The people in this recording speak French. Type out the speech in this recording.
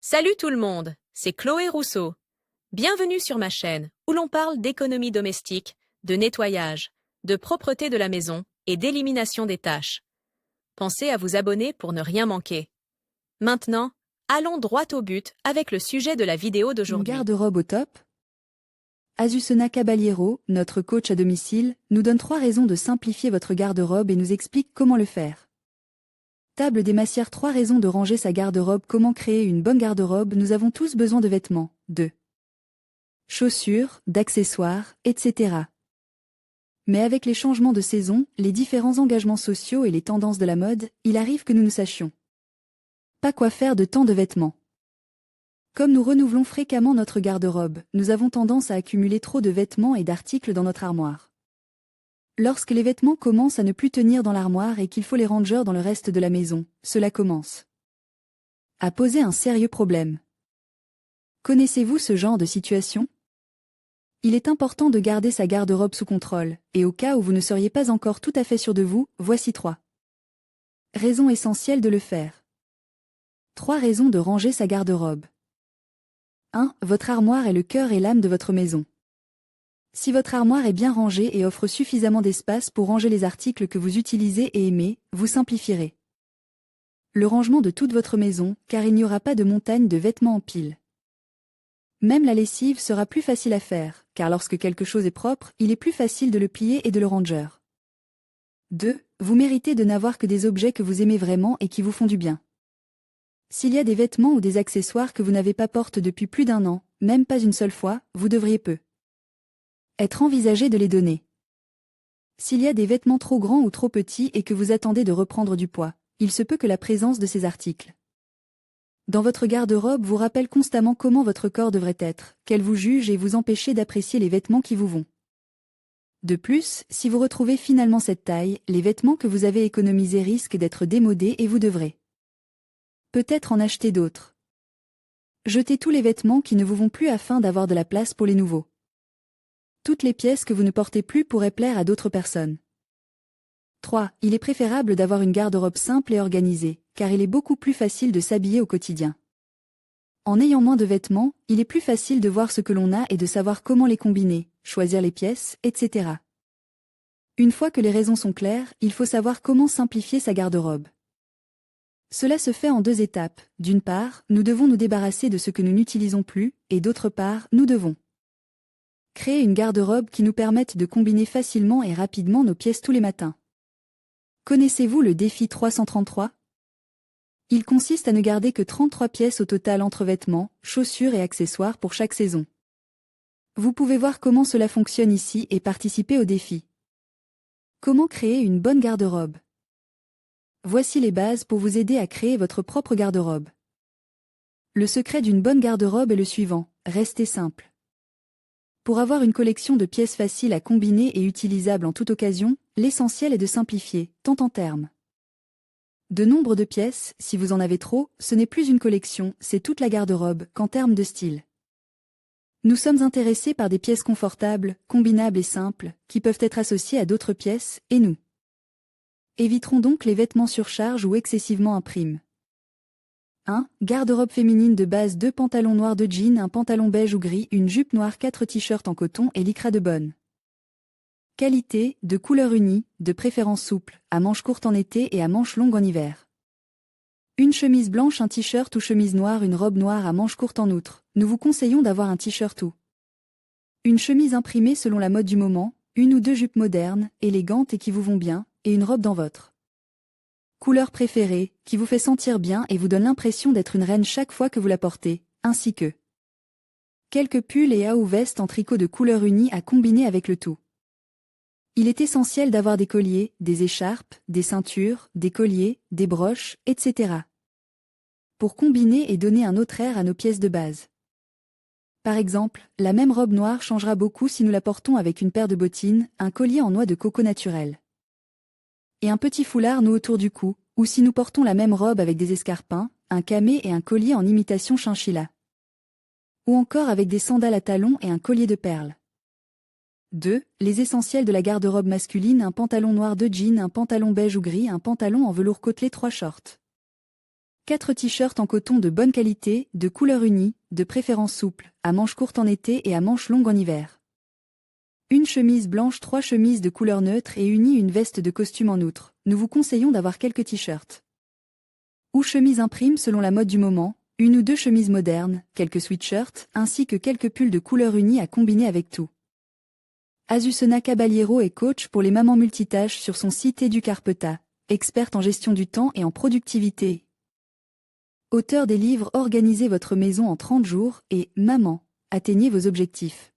Salut tout le monde, c'est Chloé Rousseau. Bienvenue sur ma chaîne où l'on parle d'économie domestique, de nettoyage, de propreté de la maison et d'élimination des tâches. Pensez à vous abonner pour ne rien manquer. Maintenant, allons droit au but avec le sujet de la vidéo Une d'aujourd'hui. garde-robe au top? Azucena Caballero, notre coach à domicile, nous donne 3 raisons de simplifier votre garde-robe et nous explique comment le faire. Table des Massières, 3 raisons de ranger sa garde-robe. Comment créer une bonne garde-robe? Nous avons tous besoin de vêtements, de chaussures, d'accessoires, etc. Mais avec les changements de saison, les différents engagements sociaux et les tendances de la mode, il arrive que nous ne sachions pas quoi faire de tant de vêtements. Comme nous renouvelons fréquemment notre garde-robe, nous avons tendance à accumuler trop de vêtements et d'articles dans notre armoire. Lorsque les vêtements commencent à ne plus tenir dans l'armoire et qu'il faut les ranger dans le reste de la maison, cela commence à poser un sérieux problème. Connaissez-vous ce genre de situation? Il est important de garder sa garde-robe sous contrôle, et au cas où vous ne seriez pas encore tout à fait sûr de vous, voici 3 raisons essentielles de le faire. 3 raisons de ranger sa garde-robe. 1. Votre armoire est le cœur et l'âme de votre maison. Si votre armoire est bien rangée et offre suffisamment d'espace pour ranger les articles que vous utilisez et aimez, vous simplifierez le rangement de toute votre maison, car il n'y aura pas de montagne de vêtements en pile. Même la lessive sera plus facile à faire, car lorsque quelque chose est propre, il est plus facile de le plier et de le ranger. 2. Vous méritez de n'avoir que des objets que vous aimez vraiment et qui vous font du bien. S'il y a des vêtements ou des accessoires que vous n'avez pas portés depuis plus d'1 an, même pas une seule fois, vous devriez être envisagé de les donner. S'il y a des vêtements trop grands ou trop petits et que vous attendez de reprendre du poids, il se peut que la présence de ces articles dans votre garde-robe vous rappelle constamment comment votre corps devrait être, qu'elle vous juge et vous empêche d'apprécier les vêtements qui vous vont. De plus, si vous retrouvez finalement cette taille, les vêtements que vous avez économisés risquent d'être démodés et vous devrez peut-être en acheter d'autres. Jetez tous les vêtements qui ne vous vont plus afin d'avoir de la place pour les nouveaux. Toutes les pièces que vous ne portez plus pourraient plaire à d'autres personnes. 3. Il est préférable d'avoir une garde-robe simple et organisée, car il est beaucoup plus facile de s'habiller au quotidien. En ayant moins de vêtements, il est plus facile de voir ce que l'on a et de savoir comment les combiner, choisir les pièces, etc. Une fois que les raisons sont claires, il faut savoir comment simplifier sa garde-robe. Cela se fait en 2 étapes. D'une part, nous devons nous débarrasser de ce que nous n'utilisons plus, et d'autre part, nous devons créer une garde-robe qui nous permette de combiner facilement et rapidement nos pièces tous les matins. Connaissez-vous le défi 333? Il consiste à ne garder que 33 pièces au total entre vêtements, chaussures et accessoires pour chaque saison. Vous pouvez voir comment cela fonctionne ici et participer au défi. Comment créer une bonne garde-robe? Voici les bases pour vous aider à créer votre propre garde-robe. Le secret d'une bonne garde-robe est le suivant: restez simple. Pour avoir une collection de pièces faciles à combiner et utilisables en toute occasion, l'essentiel est de simplifier, tant en termes de nombre de pièces, si vous en avez trop, ce n'est plus une collection, c'est toute la garde-robe, qu'en termes de style. Nous sommes intéressés par des pièces confortables, combinables et simples, qui peuvent être associées à d'autres pièces, et nous éviterons donc les vêtements surcharge ou excessivement imprimes. 1. Garde-robe féminine de base: 2 pantalons noirs de jean, un pantalon beige ou gris, une jupe noire, 4 t-shirts en coton et lycra de bonne qualité, de couleur unie, de préférence souple, à manches courtes en été et à manches longues en hiver. Une chemise blanche, un t-shirt ou chemise noire, une robe noire à manches courtes en outre. Nous vous conseillons d'avoir un t-shirt ou une chemise imprimée selon la mode du moment, 1 ou 2 jupes modernes, élégantes et qui vous vont bien, et une robe dans votre couleur préférée, qui vous fait sentir bien et vous donne l'impression d'être une reine chaque fois que vous la portez, ainsi que quelques pulls et ou vestes en tricot de couleur unie à combiner avec le tout. Il est essentiel d'avoir des colliers, des écharpes, des ceintures, des colliers, des broches, etc. pour combiner et donner un autre air à nos pièces de base. Par exemple, la même robe noire changera beaucoup si nous la portons avec une paire de bottines, un collier en noix de coco naturel et un petit foulard noué autour du cou, ou si nous portons la même robe avec des escarpins, un camé et un collier en imitation chinchilla. Ou encore avec des sandales à talons et un collier de perles. 2. Les essentiels de la garde-robe masculine: un pantalon noir de jean, un pantalon beige ou gris, un pantalon en velours côtelé, 3 shorts 4 t-shirts en coton de bonne qualité, de couleur unie, de préférence souple, à manches courtes en été et à manches longues en hiver. Une chemise blanche, 3 chemises de couleur neutre et une veste de costume en outre. Nous vous conseillons d'avoir quelques t-shirts. Ou chemises imprimes selon la mode du moment, 1 ou 2 chemises modernes, quelques sweatshirts, ainsi que quelques pulls de couleur unie à combiner avec tout. Azucena Caballero est coach pour les mamans multitâches sur son site Educarpeta, experte en gestion du temps et en productivité. Auteur des livres Organisez votre maison en 30 jours et Maman, atteignez vos objectifs.